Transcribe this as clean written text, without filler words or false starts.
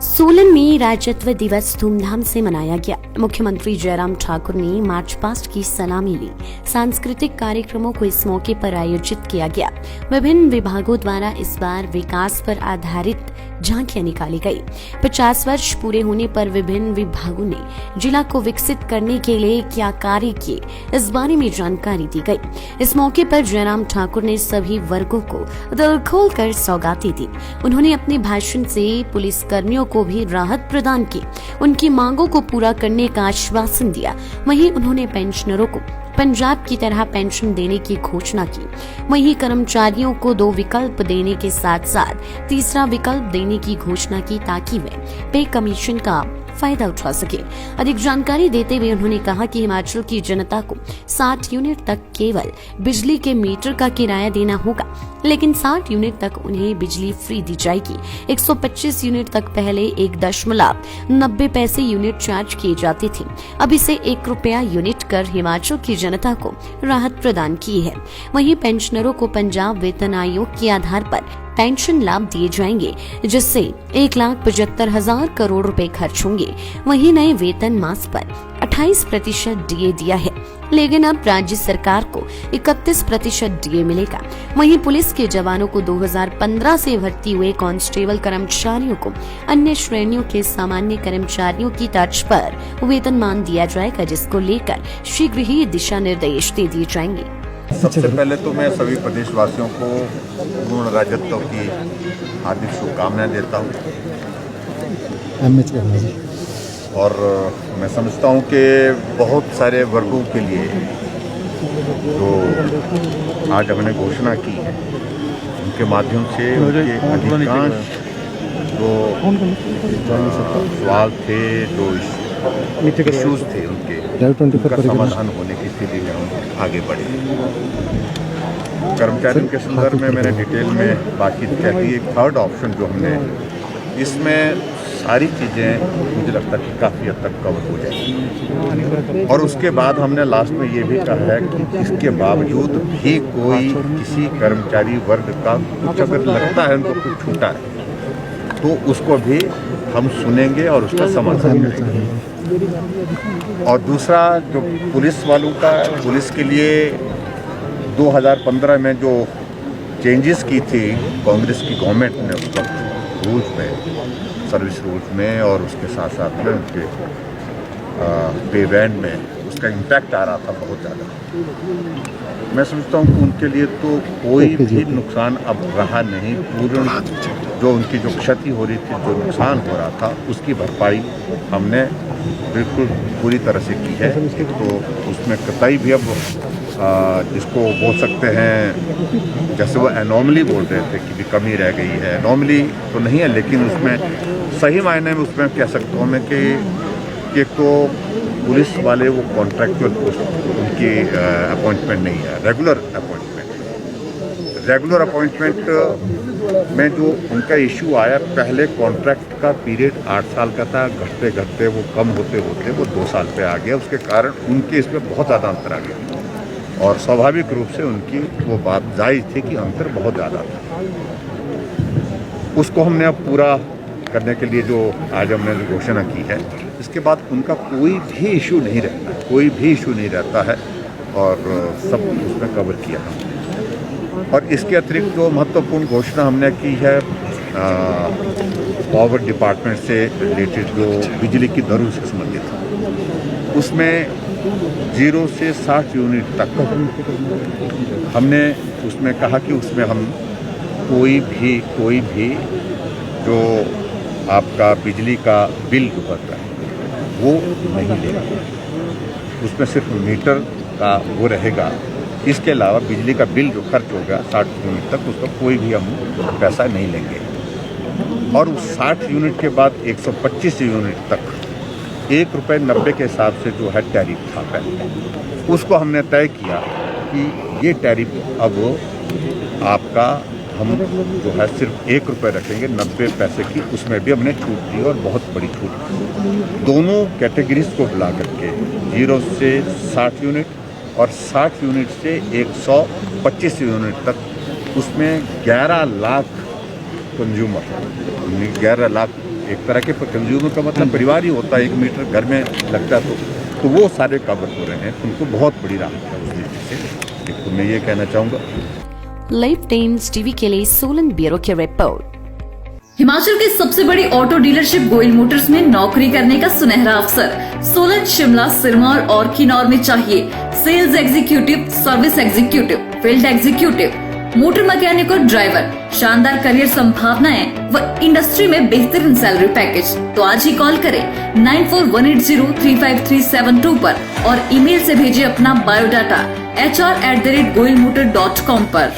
सोलन में राज्यत्व दिवस धूमधाम से मनाया गया। मुख्यमंत्री जयराम ठाकुर ने मार्च पास्ट की सलामी ली। सांस्कृतिक कार्यक्रमों को इस मौके पर आयोजित किया गया। विभिन्न विभागों द्वारा इस बार विकास पर आधारित झांकियां निकाली गई। 50 वर्ष पूरे होने पर विभिन्न विभागों ने जिला को विकसित करने के लिए क्या कार्य किए, इस बारे में जानकारी दी गई। इस मौके पर जयराम ठाकुर ने सभी वर्गों को दिल खोलकर सौगातें दी। उन्होंने अपने भाषण से पुलिस कर्मियों को भी राहत प्रदान की, उनकी मांगों को पूरा करने का आश्वासन दिया। वहीं उन्होंने पेंशनरों को पंजाब की तरह पेंशन देने की घोषणा की। वहीं कर्मचारियों को 2 विकल्प देने के साथ साथ तीसरा विकल्प देने की घोषणा की ताकि वे पे कमीशन का फायदा उठा सके। अधिक जानकारी देते हुए उन्होंने कहा कि हिमाचल की जनता को 60 यूनिट तक केवल बिजली के मीटर का किराया देना होगा, लेकिन 60 यूनिट तक उन्हें बिजली फ्री दी जाएगी। 125 यूनिट तक पहले 1.90 यूनिट चार्ज किए जाते थे, अब इसे 1 रुपया यूनिट कर हिमाचल की जनता को राहत प्रदान की है। वहीं पेंशनरों को पंजाब वेतन आयोग के आधार पर पेंशन लाभ दिए जाएंगे, जिससे 1,75,000 करोड़ रुपए खर्च होंगे। वहीं नए वेतन मास पर 28% डीए दिया है, लेकिन अब राज्य सरकार को 31% डीए मिलेगा। वहीं पुलिस के जवानों को 2015 से भर्ती हुए कांस्टेबल कर्मचारियों को अन्य श्रेणियों के सामान्य कर्मचारियों की तर्ज पर वेतनमान दिया जाएगा, जिसको लेकर शीघ्र ही दिशा निर्देश दे दिए जाएंगे। सबसे पहले तो मैं सभी प्रदेशवासियों को पूर्ण राज्यत्व की हार्दिक शुभकामनाएं देता हूं। और मैं समझता हूं कि बहुत सारे वर्गों के लिए जो आज हमने घोषणा की है, उनके माध्यम से उनके अधिकांश जो सवाल थे, जो इश्यूज थे, उनका समाधान होने की स्थिति में हम आगे बढ़े। कर्मचारियों के संदर्भ में मैंने डिटेल में बातचीत की थी। एक थर्ड ऑप्शन जो हमने, इसमें सारी चीज़ें मुझे लगता है कि काफ़ी हद तक कवर हो जाएगी। और उसके बाद हमने लास्ट में ये भी कहा है कि इसके बावजूद भी कोई किसी कर्मचारी वर्ग का कुछ अगर लगता है उनको कुछ छूटा है, तो उसको भी हम सुनेंगे और उसका समाधान करेंगे। और दूसरा जो पुलिस वालों का, पुलिस के लिए 2015 में जो चेंजेस की थी कांग्रेस की गवर्नमेंट ने उस वक्त रूल्स में, सर्विस रूल्स में, और उसके साथ साथ में उनके पे बैंड में उसका इम्पैक्ट आ रहा था बहुत ज़्यादा। मैं समझता हूँ कि उनके लिए तो कोई भी नुकसान अब रहा नहीं। पूर्ण जो उनकी जो क्षति हो रही थी, जो नुकसान हो रहा था, उसकी भरपाई हमने बिल्कुल पूरी तरह से की है। तो उसमें कतई भी अब जिसको बोल सकते हैं, जैसे वो एनॉमली बोल रहे थे कि भी कमी रह गई है, एनॉमली तो नहीं है, लेकिन उसमें सही मायने में उसमें कह सकता हूँ मैं कि एक तो पुलिस वाले वो कॉन्ट्रैक्चुअल पोस्ट उनकी अपॉइंटमेंट नहीं है, रेगुलर अपॉइंटमेंट। रेगुलर अपॉइंटमेंट में जो उनका इशू आया, पहले कॉन्ट्रैक्ट का पीरियड 8 साल का था, घटते घटते वो कम होते होते वो 2 साल पे आ गया। उसके कारण उनके इसमें बहुत ज़्यादा अंतर आ गया, और स्वाभाविक रूप से उनकी वो बात जायज़ थी कि अंतर बहुत ज़्यादा था। उसको हमने अब पूरा करने के लिए जो आज हमने घोषणा की है, इसके बाद उनका कोई भी इशू नहीं रहता, कोई भी इशू नहीं रहता है, और सब उसमें कवर किया हमने। और इसके अतिरिक्त जो महत्वपूर्ण घोषणा हमने की है पावर डिपार्टमेंट से रिलेटेड, जो बिजली की दरों से संबंधित, उसमें 0 से 60 यूनिट तक हमने उसमें कहा कि उसमें हम कोई भी जो आपका बिजली का बिल जो होता है वो नहीं लेगा। उसमें सिर्फ मीटर का वो रहेगा। इसके अलावा बिजली का बिल जो खर्च होगा 60 यूनिट तक, उसका कोई भी हम पैसा नहीं लेंगे। और उस 60 यूनिट के बाद 125 यूनिट तक 1.90 के हिसाब से जो है टैरिफ था पहले, उसको हमने तय किया कि ये टैरिफ अब आपका हम जो है सिर्फ 1 रुपये रखेंगे 90 पैसे की। उसमें भी हमने छूट दी, और बहुत बड़ी छूट। दोनों कैटेगरीज को बुला करके 0 से 60 यूनिट और 60 यूनिट से 125 यूनिट तक, उसमें 11 लाख कंज्यूमर, 11 लाख एक तरह के कंज्यूमर का मतलब परिवार ही होता है, 1 मीटर घर में लगता है तो वो सारे कवर हो रहे हैं, उनको बहुत बड़ी राहत है उस दृष्टि से। तो मैं ये कहना चाहूँगा। लाइव टाइम्स टीवी के लिए सोलन ब्यूरो की रिपोर्ट। हिमाचल की सबसे बड़ी ऑटो डीलरशिप गोयल मोटर्स में नौकरी करने का सुनहरा अवसर सोलन, शिमला, सिरमौर और किन्नौर में चाहिए sales executive, service executive, field executive, motor mechanic और ड्राइवर। शानदार करियर संभावनाएं व इंडस्ट्री में बेहतरीन सैलरी पैकेज। तो आज ही कॉल करें 9418035372 पर और ईमेल से भेजिए अपना बायोडाटा hr@goilmotor.com पर।